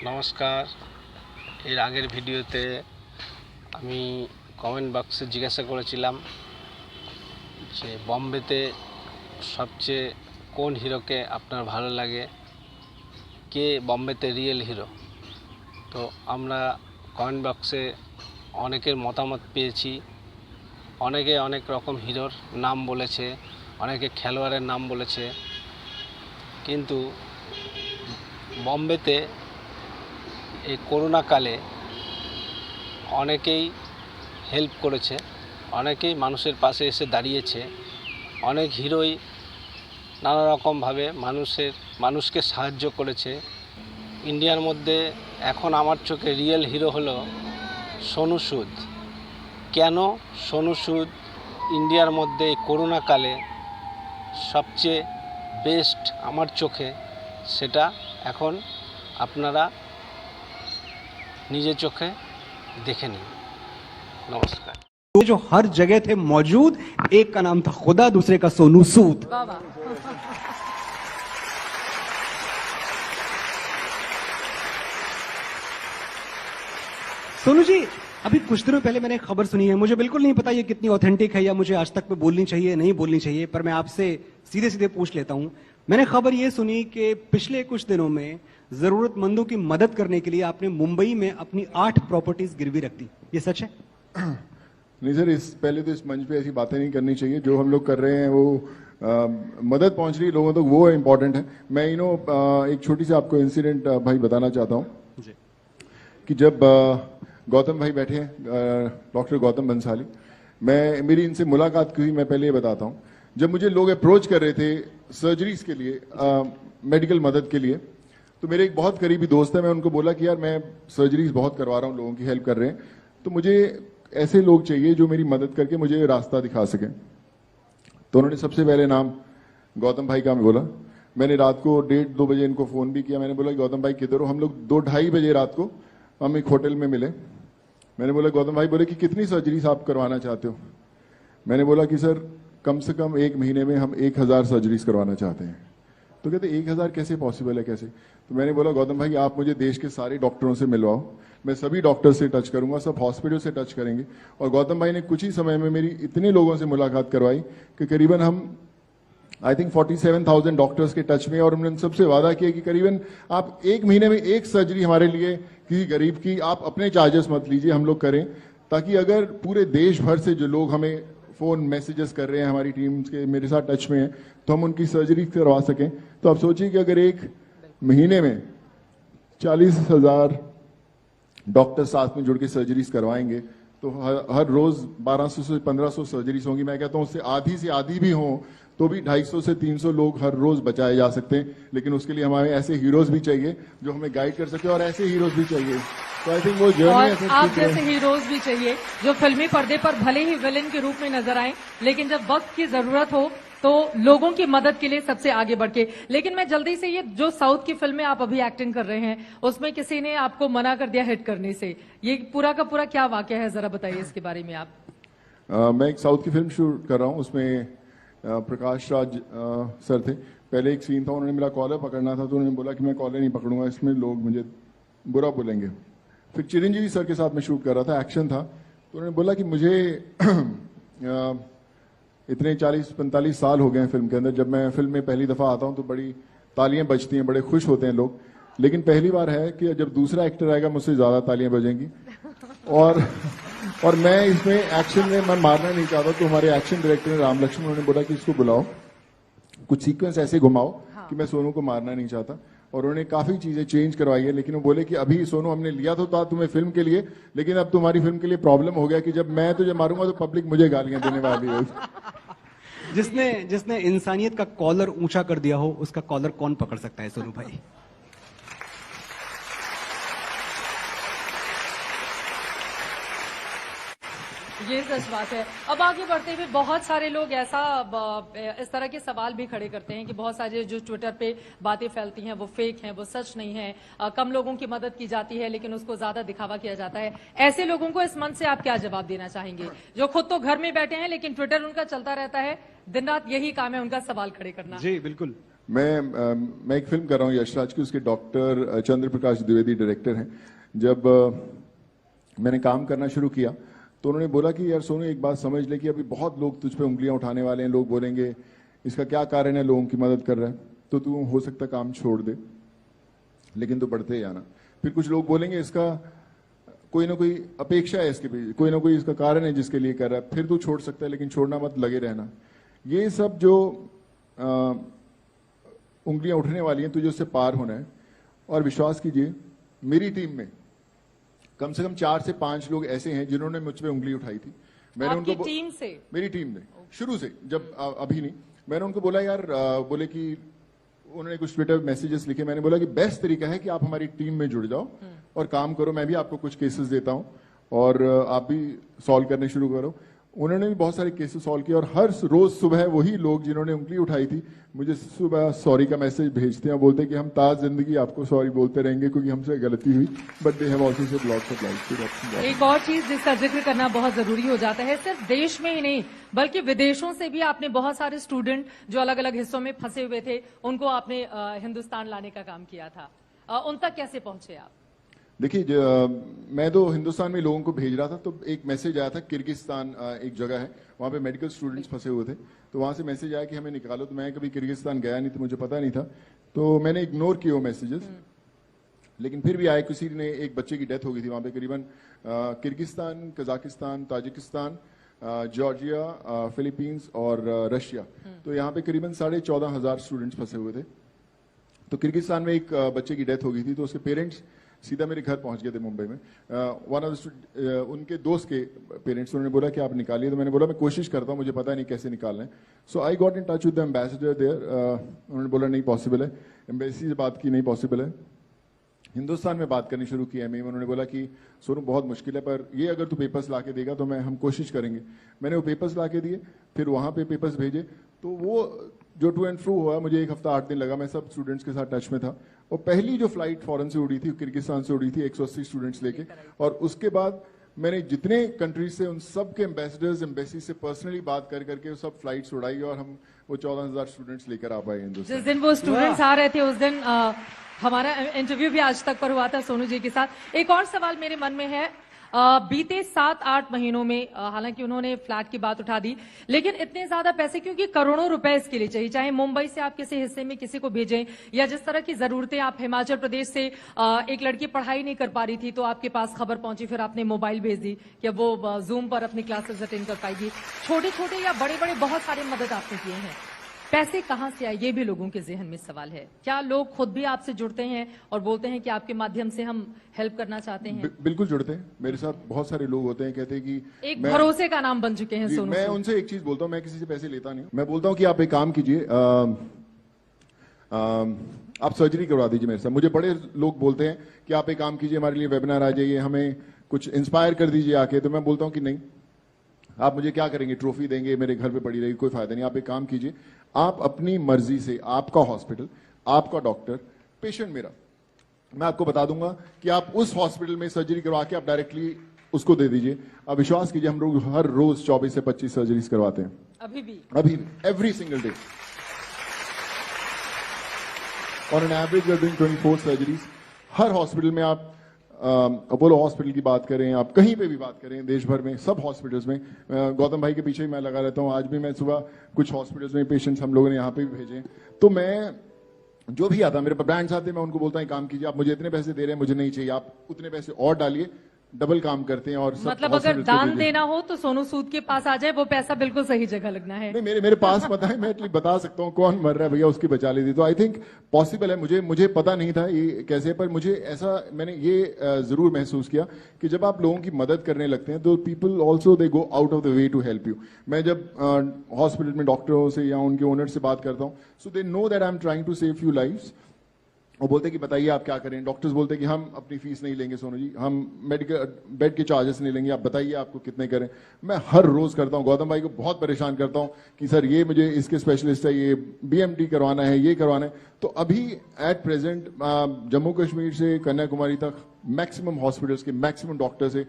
নমস্কার। এর আগের ভিডিওতে আমি কমেন্ট বক্সে জিজ্ঞাসা করেছিলাম যে বম্বেতে সবচেয়ে কোন হিরোকে আপনার ভালো লাগে, কে বম্বেতে রিয়েল হিরো। তো আমরা কমেন্ট বক্সে অনেকের মতামত পেয়েছি। অনেকে অনেক রকম হিরোর নাম বলেছে, অনেকে খেলোয়াড়ের নাম বলেছে, কিন্তু বম্বেতে এই করোনাকালে অনেকেই হেল্প করেছে, অনেকেই মানুষের পাশে এসে দাঁড়িয়েছে। অনেক হিরোই নানা রকমভাবে মানুষকে সাহায্য করেছে। ইন্ডিয়ার মধ্যে এখন আমার চোখে রিয়েল হিরো হলো সোনু সুদ। কেন সোনু সুদ ইন্ডিয়ার মধ্যে এই করোনাকালে সবচেয়ে বেস্ট আমার চোখে, সেটা এখন আপনারা নিজের চোখে দেখে নিন। नमस्कार। तो जो हर जगह थे मौजूद, एक का नाम था खुदा, दूसरे का सोनू सूद। सोनू जी, अभी कुछ दिनों पहले मैंने एक खबर सुनी है, मुझे बिल्कुल नहीं पता ये कितनी ऑथेंटिक है या मुझे आज तक में बोलनी चाहिए नहीं बोलनी चाहिए, पर मैं आपसे सीधे सीधे पूछ लेता हूं। मैंने खबर ये सुनी कि पिछले कुछ दिनों में जरूरतमंदों की मदद करने के लिए आपने मुंबई में अपनी 8 प्रॉपर्टीज गिरवी रख दी, ये सच है? नहीं सर, पहले तो इस मंच पे ऐसी बातें नहीं करनी चाहिए। जो हम लोग कर रहे हैं वो मदद पहुंच रही है लोगों तक, वो इम्पोर्टेंट है। मैं एक छोटी सी आपको इंसिडेंट भाई बताना चाहता हूँ कि जब गौतम भाई बैठे हैं, डॉक्टर गौतम बंसाली, मेरी इनसे मुलाकात हुई। मैं पहले ये बताता हूँ, जब मुझे लोग अप्रोच कर रहे थे सर्जरीज के लिए, मेडिकल मदद के लिए, तो मेरे एक बहुत करीबी दोस्त है, मैं उनको बोला कि यार मैं सर्जरीज बहुत करवा रहा हूँ, लोगों की हेल्प कर रहे हैं, तो मुझे ऐसे लोग चाहिए जो मेरी मदद करके मुझे रास्ता दिखा सकें। तो उन्होंने सबसे पहले नाम गौतम भाई का बोला। मैंने रात को 1:30-2 बजे इनको फोन भी किया। मैंने बोला गौतम भाई किधर हो? हम लोग 2-2:30 बजे रात को हम एक होटल में मिले। मैंने बोला गौतम भाई, बोले कि कितनी सर्जरीज आप करवाना चाहते हो? मैंने बोला कि सर कम से कम 1 महीने में हम 1000 सर्जरीज करवाना चाहते हैं। तो कहते 1000 कैसे पॉसिबल है, कैसे? तो मैंने बोला गौतम भाई आप मुझे देश के सारे डॉक्टरों से मिलवाओ, मैं सभी डॉक्टर से टच करूंगा, सब हॉस्पिटल से टच करेंगे। और गौतम भाई ने कुछ ही समय में मेरी इतने लोगों से मुलाकात करवाई कि करीबन हम आई थिंक 47,000 डॉक्टर्स के टच में, और उन्होंने सबसे वादा किया कि करीबन आप 1 महीने में 1 सर्जरी हमारे लिए किसी गरीब की आप अपने चार्जेस मत लीजिए, हम लोग करें, ताकि अगर पूरे देश भर से जो लोग हमें फोन मैसेजेस कर रहे हैं, हमारी टीम के मेरे साथ टच में हैं, तो हम उनकी सर्जरी करवा सकें। तो आप सोचिए कि अगर 1 महीने में 40,000 डॉक्टर साथ में जुड़ के सर्जरीज करवाएंगे तो हर रोज 1200 से 1500 सर्जरीज होंगी। मैं कहता हूं उससे आधी से आधी भी हो तो भी 250 से 300 लोग हर रोज बचाए जा सकते हैं। लेकिन उसके लिए हमारे ऐसे हीरोज भी चाहिए जो हमें गाइड कर सके, और ऐसे हीरोज भी चाहिए। तो आई थिंक वो जर्नी और आप जैसे हीरोज भी चाहिए जो फिल्मी पर्दे पर भले ही विलेन के रूप में नजर आए, लेकिन जब वक्त की जरूरत हो तो लोगों की मदद के लिए सबसे आगे बढ़ के। लेकिन मैं जल्दी से, ये जो साउथ की फिल्में आप अभी एक्टिंग कर रहे हैं उसमें किसी ने आपको मना कर दिया हिट करने से, ये पूरा का पूरा क्या वाकया है, जरा बताइए इसके बारे में आप। मैं एक साउथ की फिल्म शूट कर रहा हूँ, उसमें प्रकाश राज सर थे। पहले एक सीन था, उन्होंने मेरा कॉलर पकड़ना था, तो उन्होंने बोला कि मैं कॉलर नहीं पकड़ूंगा, इसमें लोग मुझे बुरा बोलेंगे। फिर चिरंजीवी सर के साथ मैं शूट कर रहा था, एक्शन था, तो उन्होंने बोला कि मुझे इतने 40-45 साल हो गए हैं फिल्म के अंदर, जब मैं फिल्म में पहली दफा आता हूं तो बड़ी तालियां बजती हैं, बड़े खुश होते हैं लोग, लेकिन पहली बार है कि जब दूसरा एक्टर आएगा मुझसे ज्यादा तालियां बजेंगी। और मैं इसमें एक्शन में मैं मारना नहीं चाहता, तो हमारे एक्शन डायरेक्टर राम लक्ष्मण, उन्होंने बोला कि इसको बुलाओ, कुछ सीक्वेंस ऐसे घुमाओ कि मैं सोनू को मारना नहीं चाहता। और उन्होंने काफी चीजें चेंज करवाई है, लेकिन वो बोले कि अभी सोनू हमने लिया तो था तुम्हें फिल्म के लिए, लेकिन अब तुम्हारी फिल्म के लिए प्रॉब्लम हो गया कि जब मैं तुझे मारूंगा तो पब्लिक मुझे गालियां देने वाली है। जिसने इंसानियत का कॉलर ऊंचा कर दिया हो उसका कॉलर कौन पकड़ सकता है सोनू भाई? ये सच बात है। अब आगे बढ़ते हुए बहुत सारे लोग इस तरह के सवाल भी खड़े करते हैं कि बहुत सारे जो ट्विटर पे बातें फैलती हैं वो फेक हैं, वो सच नहीं है, कम लोगों की मदद की जाती है लेकिन उसको ज्यादा दिखावा किया जाता है। ऐसे लोगों को इस मंच से आप क्या जवाब देना चाहेंगे, जो खुद तो घर में बैठे हैं लेकिन ट्विटर उनका चलता रहता है, दिन रात यही काम है उनका सवाल खड़े करना? जी बिल्कुल। मैं एक फिल्म कर रहा हूँ यशराज की, उसके डॉक्टर चंद्र प्रकाश द्विवेदी डायरेक्टर हैं। जब मैंने काम करना शुरू किया तो उन्होंने बोला कि यार सोनू एक बात समझ ले कि अभी बहुत लोग तुझ पे उंगलियां उठाने वाले हैं, लोग बोलेंगे इसका क्या कारण है, लोगों की मदद कर रहा है, तो तू हो सकता काम छोड़ दे, लेकिन तू बढ़ते ही आना। फिर कुछ लोग बोलेंगे इसका कोई ना कोई अपेक्षा है, इसके पीछे कोई ना कोई इसका कारण है जिसके लिए कर रहा है, फिर तू छोड़ सकता है, लेकिन छोड़ना मत, लगे रहना। ये सब जो उंगलियां उठने वाली हैं, तुझे उससे पार होना है। और विश्वास कीजिए मेरी टीम में कम से कम 4 से 5 लोग ऐसे हैं जिन्होंने मुझ पे उंगली उठाई थी। मैंने आपकी उनको टीम से? मेरी टीम ने शुरू से, जब अभी नहीं, मैंने उनको बोला यार, बोले कि उन्होंने कुछ ट्विटर मैसेजेस लिखे, मैंने बोला कि बेस्ट तरीका है कि आप हमारी टीम में जुड़ जाओ और काम करो, मैं भी आपको कुछ केसेस देता हूं और आप भी सॉल्व करने शुरू करो। उन्होंने भी बहुत सारे केसेस सॉल्व किए और हर रोज सुबह वही लोग जिन्होंने उंगली उठाई थी मुझे सुबह सॉरी का मैसेज भेजते हैं, बोलते हैं कि हम ताज जिंदगी आपको सॉरी बोलते रहेंगे क्योंकि हमसे गलती हुई, but they have also said lots of life. एक और चीज जिसका जिक्र करना बहुत जरूरी हो जाता है, सिर्फ देश में ही नहीं बल्कि विदेशों से भी आपने बहुत सारे स्टूडेंट जो अलग अलग हिस्सों में फंसे हुए थे उनको आपने हिंदुस्तान लाने का काम किया था, उन तक कैसे पहुंचे आप? देखिए, मैं तो हिंदुस्तान में लोगों को भेज रहा था तो एक मैसेज आया था, किर्गिस्तान एक जगह है, वहां पे मेडिकल स्टूडेंट्स फंसे हुए थे, तो वहां से मैसेज आया कि हमें निकालो। तो मैं कभी किर्गिस्तान गया नहीं, तो मुझे पता नहीं था, तो मैंने इग्नोर किए वो मैसेजेस। लेकिन फिर भी आए, किसी ने, एक बच्चे की डेथ हो गई थी वहां पे, करीबन Kyrgyzstan, Kazakhstan, Tajikistan, Georgia, Philippines और रशिया, तो यहाँ पे करीबन 14,500 स्टूडेंट्स फंसे हुए थे। तो किर्गिस्तान में एक बच्चे की डेथ हो गई थी, तो उसके पेरेंट्स सीधा मेरे घर पहुंच गए थे मुंबई में। उनके दोस्त के पेरेंट्स, उन्होंने बोला कि आप निकालिए, तो मैंने बोला मैं कोशिश करता हूं, मुझे पता नहीं कैसे निकालना है। So I got in touch with the ambassador there, उन्होंने बोला नहीं पॉसिबल है, एम्बेसी से बात की, नहीं पॉसिबल है। हिंदुस्तान में बात करनी शुरू की एमए में, उन्होंने बोला कि सोनू बहुत मुश्किल है, पर ये अगर तू पेपर्स ला के देगा तो हम कोशिश करेंगे। मैंने वो पेपर्स ला के दिए, फिर वहां पे पेपर्स भेजे, तो वो जो टू एंड फ्रू हुआ, मुझे 1 हफ्ता 8 दिन लगा, मैं सब स्टूडेंट्स के साथ टच में था। और पहली जो फ्लाइट फॉरेन से उड़ी थी, किर्गिस्तान से उड़ी थी 180 स्टूडेंट्स लेके, और उसके बाद मैंने जितने कंट्रीज से उन सब के एम्बेसडर्स, एम्बेसी से पर्सनली बात कर करके वो सब फ्लाइट्स उड़ाई और हम वो 14,000 स्टूडेंट्स लेकर आ पाए हिंदुस्तान। जिस दिन वो स्टूडेंट्स आ रहे थे उस दिन हमारा इंटरव्यू भी आज तक पर हुआ था सोनू जी के साथ। एक और सवाल मेरे मन में है, बीते 7-8 महीनों में हालांकि उन्होंने फ्लैट की बात उठा दी, लेकिन इतने ज्यादा पैसे, क्योंकि करोड़ों रुपए इसके लिए चाहिए, चाहे मुंबई से आप किसी हिस्से में किसी को भेजें या जिस तरह की जरूरतें, आप हिमाचल प्रदेश से एक लड़की पढ़ाई नहीं कर पा रही थी तो आपके पास खबर पहुंची, फिर आपने मोबाइल भेज दी कि अब वो जूम पर अपनी क्लासेस अटेंड कर पाएगी। छोटे छोटे या बड़े बड़े बहुत सारे मदद आपने किए हैं, पैसे कहां से आए, ये भी लोगों के जहन में सवाल है। क्या लोग खुद भी आपसे जुड़ते हैं और बोलते हैं कि आपके माध्यम से हम हेल्प करना चाहते हैं? बिल्कुल जुड़ते हैं, मेरे साथ बहुत सारे लोग होते हैं, कहते हैं कि एक भरोसे का नाम बन चुके हैं सोनू। मैं उनसे एक चीज बोलता हूं, मैं किसी से पैसे लेता नहीं, मैं बोलता हूं कि आप एक काम कीजिए, आप सर्जरी करवा दीजिए मेरे साथ। मुझे बड़े लोग बोलते हैं कि आप एक काम कीजिए, हमारे लिए वेबिनार आ जाइए, हमें कुछ इंस्पायर कर दीजिए आके, तो मैं बोलता हूं कि नहीं, आप मुझे क्या करेंगे, ट्रॉफी देंगे, मेरे घर पे पड़ी रहेगी, कोई फायदा नहीं। आप एक काम कीजिए, आप अपनी मर्जी से, आपका हॉस्पिटल, आपका डॉक्टर, पेशेंट मेरा, मैं आपको बता दूंगा कि आप उस हॉस्पिटल में सर्जरी करवा के आप डायरेक्टली उसको दे दीजिए। आप विश्वास कीजिए, हम लोग हर रोज 24 से 25 सर्जरीज करवाते हैं, अभी every single day, on an average we are doing 24 surgeries. हर हॉस्पिटल में, आप अपोलो हॉस्पिटल की बात करें, आप कहीं पे भी बात करें, देश भर में सब हॉस्पिटल्स में, गौतम भाई के पीछे ही मैं लगा रहता हूं। आज भी मैं सुबह कुछ हॉस्पिटल्स में पेशेंट्स हम लोगों ने यहाँ पे भी भेजे, तो मैं जो भी आता, मेरे ब्रांड्स आते हैं, मैं उनको बोलता हूं काम कीजिए, आप मुझे इतने पैसे दे रहे हैं, मुझे नहीं चाहिए, आप उतने पैसे और डालिए, डबल काम करते हैं। और मतलब अगर दान देना हो तो सोनू सूद के पास आ जाए, वो पैसा बिल्कुल सही जगह लगना है। नहीं, मेरे पास पता है, मैं एटलीस्ट बता सकता हूँ कौन मर रहा है भैया, उसकी बचा ली थी। तो आई थिंक पॉसिबल है, मुझे पता नहीं था ये कैसे, पर मुझे ऐसा, मैंने ये जरूर महसूस किया कि जब आप लोगों की मदद करने लगते हैं तो people also they go out of the way to help you. मैं जब हॉस्पिटल में डॉक्टरों से या उनके ओनर से बात करता हूँ, so they know that I am trying to save few lives. वो बोलते हैं कि बताइए आप क्या करें, डॉक्टर्स बोलते हैं कि हम अपनी फीस नहीं लेंगे सोनू जी, हम मेडिकल बेड के चार्जेस नहीं लेंगे, आप बताइए आपको कितने करें। मैं हर रोज करता हूँ, गौतम भाई को बहुत परेशान करता हूँ कि सर ये मुझे इसके स्पेशलिस्ट है, ये BMT करवाना है, ये करवाना है। तो अभी एट प्रेजेंट जम्मू कश्मीर से कन्याकुमारी तक मैक्सिमम हॉस्पिटल्स के मैक्सिमम डॉक्टर से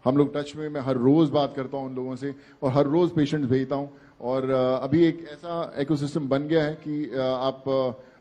हम लोग टच में, मैं हर रोज बात करता हूँ उन लोगों से और हर रोज पेशेंट्स भेजता हूँ। और अभी एक ऐसा इकोसिस्टम बन गया है कि आप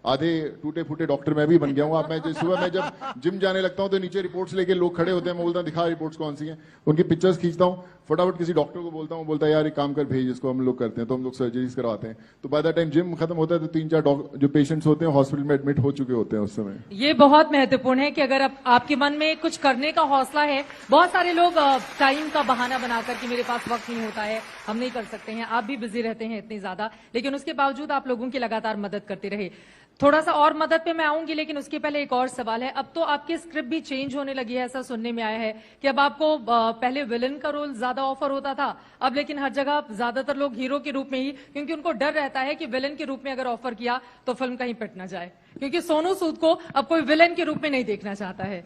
आधे टूटे फूटे डॉक्टर मैं भी बन गया हूँ। आप मैं सुबह मैं जब जिम जाने लगता हूँ तो नीचे रिपोर्ट्स लेके लोग खड़े होते हैं, मैं बोलता हूँ दिखा रिपोर्ट्स कौन सी हैं, उनकी पिक्चर्स खींचता हूँ, फटाफट किसी डॉक्टर को बोलता हूँ, बोलता है यार एक काम कर भेज इसको, हम लोग करते हैं, तो हम लोग सर्जरीज करवाते हैं। तो बाय द टाइम जिम खत्म होता है तो 3-4 जो पेशेंट्स होते हैं हॉस्पिटल में एडमिट हो चुके होते हैं उस समय। ये बहुत महत्वपूर्ण है कि अगर आपके मन में कुछ करने का हौसला है, बहुत सारे लोग टाइम का बहाना बनाकर कि मेरे पास वक्त नहीं होता है, हम नहीं कर सकते हैं, आप भी बिजी रहते हैं इतनी ज्यादा, लेकिन उसके बावजूद आप लोगों की लगातार मदद करते रहे। थोड़ा सा और मदद पे मैं आऊंगी, लेकिन उसके पहले एक और सवाल है। अब तो आपकी स्क्रिप्ट भी चेंज होने लगी है, ऐसा सुनने में आया है कि अब आपको पहले विलन का रोल ज्यादा ऑफर होता था, अब लेकिन हर जगह ज्यादातर लोग हीरो के रूप में ही, क्योंकि उनको डर रहता है कि विलन के रूप में अगर ऑफर किया तो फिल्म कहीं पिट ना जाए, क्योंकि सोनू सूद को अब कोई विलन के रूप में नहीं देखना चाहता है।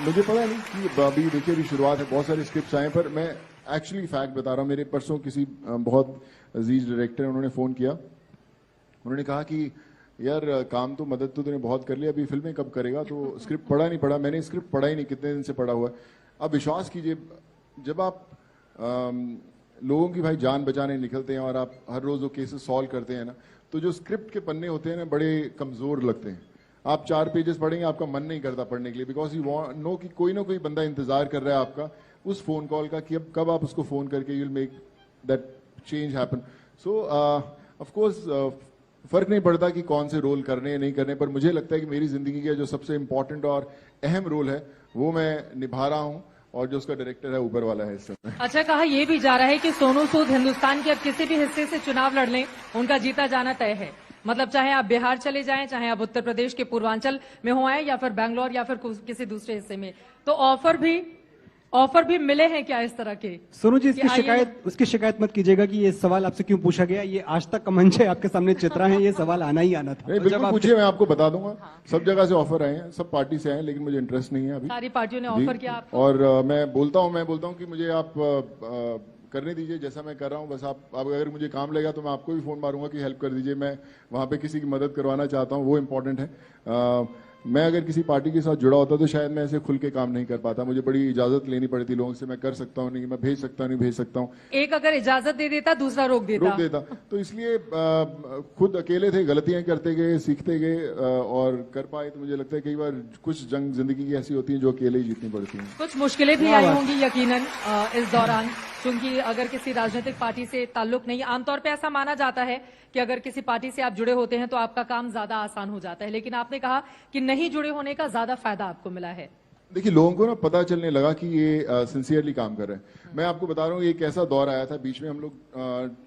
मुझे पता नहीं कि अभी देखिए अभी शुरुआत है, बहुत सारे स्क्रिप्ट्स आए, पर मैं एक्चुअली फैक्ट बता रहा हूँ। मेरे परसों किसी बहुत अजीज डायरेक्टर है, उन्होंने फोन किया, उन्होंने कहा कि यार काम तो मदद तो तूने बहुत कर लिया, अभी फिल्में कब करेगा? तो स्क्रिप्ट पढ़ा नहीं पढ़ा? मैंने स्क्रिप्ट पढ़ा ही नहीं, कितने दिन से पढ़ा हुआ है। अब विश्वास कीजिए, जब आप लोगों की भाई जान बचाने निकलते हैं और आप हर रोज वो केसेस सॉल्व करते हैं ना, तो जो स्क्रिप्ट के पन्ने होते हैं ना बड़े कमजोर लगते हैं। आप 4 पेजेस पढ़ेंगे, आपका मन नहीं करता पढ़ने के लिए, बिकॉज यू नो कि कोई ना कोई बंदा इंतजार कर रहा है आपका उस फोन कॉल का कि अब कब आप उसको फोन करके you will make that change happen. So of course फर्क नहीं पड़ता कि कौन से रोल करने या नहीं करने, पर मुझे लगता है कि मेरी जिंदगी का जो सबसे इंपॉर्टेंट और अहम रोल है वो मैं निभा रहा हूं, और जो उसका डायरेक्टर है ऊपर वाला है इस समय। अच्छा, कहा यह भी जा रहा है कि सोनू सूद हिंदुस्तान के अब किसी भी हिस्से से चुनाव लड़ लें, उनका जीता जाना तय है। मतलब चाहे आप बिहार चले जाएं, चाहे आप उत्तर प्रदेश के पूर्वांचल में हो आए, या फिर बैंगलोर, या फिर किसी दूसरे हिस्से में, तो ऑफर भी मिले हैं क्या इस तरह के? सोनू जी, उसकी शिकायत मत कीजिएगा कि ये सवाल आपसे क्यों पूछा गया। ये आज तक का मंच है, आपके सामने चित्रा है, ये सवाल आना ही आना था। नहीं, बिल्कुल पूछिए, मैं आपको बता दूंगा। सब जगह से ऑफर आए हैं, सब पार्टी से आए हैं, लेकिन मुझे इंटरेस्ट नहीं है अभी। सारी पार्टियों ने ऑफर किया आपको? और मैं बोलता हूँ कि मुझे आप करने दीजिए जैसा मैं कर रहा हूँ। बस आप अगर मुझे काम लगेगा तो मैं आपको भी फोन मारूंगा कि हेल्प कर दीजिए। मैं वहां पे किसी की मदद करवाना चाहता हूँ, वो इम्पोर्टेंट है। मैं अगर किसी पार्टी के साथ जुड़ा होता तो शायद मैं ऐसे खुल के काम नहीं कर पाता, मुझे बड़ी इजाजत लेनी पड़ती लोगों से। मैं कर सकता हूँ, नहीं मैं भेज सकता हूँ, नहीं भेज सकता हूँ। एक अगर इजाजत दे देता, दूसरा रोक देता। तो इसलिए खुद अकेले थे, गलतियां करते गए, सीखते गए और कर पाए। तो मुझे लगता है कई बार कुछ जंग जिंदगी की ऐसी होती है जो अकेले ही जीतनी पड़ती है। कुछ मुश्किलें भी आई होंगी यकीनन इस दौरान, क्योंकि अगर किसी राजनीतिक पार्टी से ताल्लुक नहीं, आमतौर पे ऐसा माना जाता है कि अगर किसी पार्टी से आप जुड़े होते हैं तो आपका काम ज्यादा आसान हो जाता है, लेकिन आपने कहा कि नहीं जुड़े होने का ज्यादा फायदा आपको मिला है। देखिए, लोगों को ना पता चलने लगा कि ये सिंसियरली काम कर रहे हैं। मैं आपको बता रहा हूँ, एक ऐसा दौर आया था बीच में, हम लोग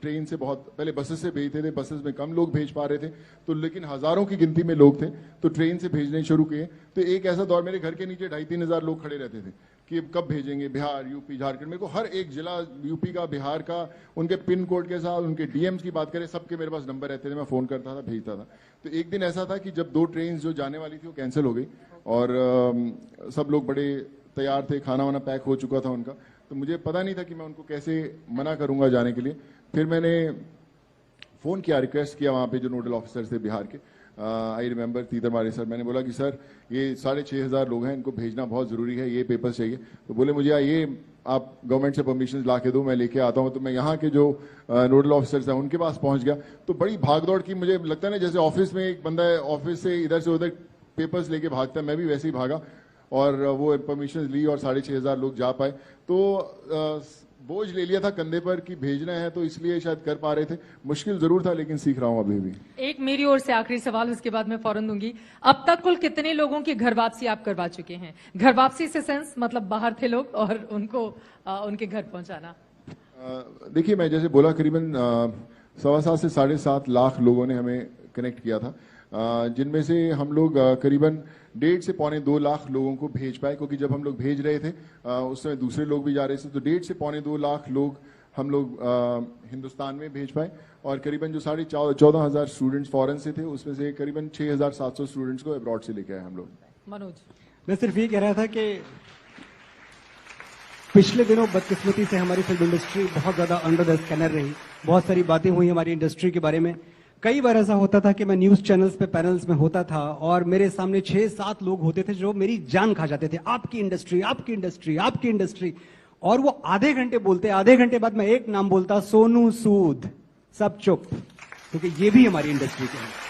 ट्रेन से बहुत पहले बसेस से भेजते थे, बसेस में कम लोग भेज पा रहे थे, तो लेकिन हजारों की गिनती में लोग थे, तो ट्रेन से भेजने शुरू किए। तो एक ऐसा दौर, मेरे घर के नीचे 2,500-3 हजार लोग खड़े रहते थे कि कब भेजेंगे, बिहार, यूपी, झारखंड। मेरे को हर एक जिला यूपी का, बिहार का, उनके पिन कोड के साथ, उनके डीएम्स की बात करें, सबके मेरे पास नंबर रहते थे, मैं फोन करता था, भेजता था। तो एक दिन ऐसा था कि जब 2 ट्रेन जो जाने वाली थी वो कैंसिल हो गई, और सब लोग बड़े तैयार थे, खाना वाना पैक हो चुका था उनका। तो मुझे पता नहीं था कि मैं उनको कैसे मना करूंगा जाने के लिए। फिर मैंने फोन किया, रिक्वेस्ट किया वहां पे जो नोडल ऑफिसर थे बिहार के, आई रिमेंबर तीतरमारे सर। मैंने बोला कि सर ये 6,500 लोग हैं, इनको भेजना बहुत जरूरी है, ये पेपर चाहिए। तो बोले मुझे ये आप गवर्नमेंट से परमिशन ला के दो, मैं लेके आता हूं। तो मैं यहाँ के जो नोडल ऑफिसर्स हैं उनके पास पहुंच गया। तो बड़ी भागदौड़ की, मुझे लगता है ना जैसे ऑफिस में एक बंदा है, ऑफिस से इधर से उधर पेपर्स लेके भागता है, मैं भी वैसे ही भागा और वो परमिशन ली और 6,500 लोग जा पाए। तो बोझ ले लिया था कंधे पर कि भेजना है, तो इसलिए शायद कर पा रहे थे। मुश्किल जरूर था, लेकिन सीख रहा हूं अभी भी। एक मेरी ओर से आखिरी सवाल, उसके बाद मैं फौरन दूंगी। अब तक कुल कितने लोगों की घर वापसी आप करवा चुके हैं? घर वापसी से सेंस मतलब बाहर थे लोग और उनको उनके घर पहुंचाना। देखिए, मैं जैसे बोला, करीबन 7.25 से 7.5 लाख लोगों ने हमें कनेक्ट किया था, जिनमें से हम लोग करीबन 1.5 से 2.25 लाख लोगों को भेज पाए, क्योंकि जब हम लोग भेज रहे थे उस समय दूसरे लोग भी जा रहे थे। तो 1.5 से 2.25 लाख लोग हम लोग हिंदुस्तान में भेज पाए, और करीबन जो 14,500 स्टूडेंट्स फॉरेन से थे, उसमें से करीबन 6,700 स्टूडेंट्स को अब्रॉड से लेके आए हम लोग। मनोज, मैं सिर्फ ये कह रहा था कि पिछले दिनों बदकिस्मती से हमारी फिल्म इंडस्ट्री बहुत ज्यादा अंडर द स्कैनर रही। बहुत सारी बातें हुई हमारी इंडस्ट्री के बारे में। कई बार ऐसा होता था कि मैं न्यूज चैनल्स पे पैनल्स में होता था और मेरे सामने 6-7 लोग होते थे जो मेरी जान खा जाते थे। आपकी इंडस्ट्री, आपकी इंडस्ट्री, आपकी इंडस्ट्री। और वो आधे घंटे बोलते, आधे घंटे बाद मैं एक नाम बोलता, सोनू सूद, सब चुप, क्योंकि ये भी हमारी इंडस्ट्री के हैं।